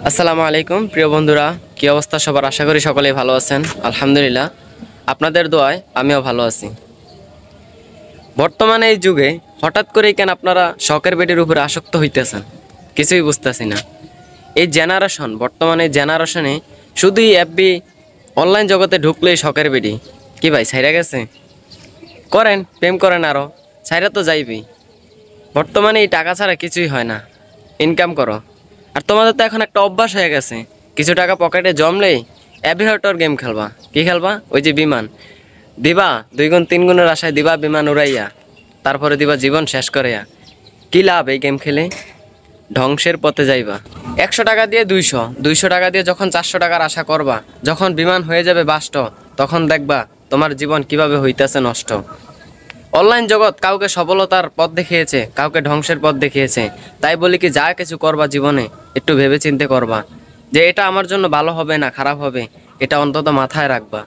আসসালামু আলাইকুম প্রিয় বন্ধুরা, কি অবস্থা সবার? আশা করি সকলেই ভালো আছেন। আলহামদুলিল্লাহ, আপনাদের দোয়ায় আমিও ভালো আছি। বর্তমানে এই যুগে হঠাৎ করেই কেন আপনারা শখের বেডির উপরে আসক্ত হইতেছেন কিছুই বুঝতেছি না। এই বর্তমানে জেনারেশনে শুধুই এফবি অনলাইন জগতে ঢুকলেই শখের বেডি। কি ভাই, ছাইরা গেছে? করেন, প্রেম করেন, আরও ছাইরা তো যাইবি। বর্তমানে এই টাকা ছাড়া কিছুই হয় না। ইনকাম করো। আর তোমাদের তো এখন একটা অভ্যাস হয়ে গেছে, কিছু টাকা পকেটে জমলেই অ্যাভিয়েটর গেম খেলবা। কি খেলবা? ওই যে বিমান দিবা, 2 গুণ 3 গুণের আশায় দিবা বিমান উড়াইয়া, তারপরে দিবা জীবন শেষ করিয়া। কি লাভ এই গেম খেলে? ধ্বংসের পথে যাইবা। 100 টাকা দিয়ে 200 টাকা দিয়ে যখন 400 টাকার আশা করবা, যখন বিমান হয়ে যাবে বাষ্ট, তখন দেখবা তোমার জীবন কিভাবে হইতেছে নষ্ট। অনলাইন জগৎ কাউকে সফলতার পথ দেখিয়েছে, কাউকে ধ্বংসের পথ দেখিয়েছে। তাই বলি কি, যা কিছু করবা জীবনে একটু ভেবে চিন্তে করবা যে এটা আমার জন্য ভালো হবে না খারাপ হবে, এটা অন্তত মাথায় রাখবা।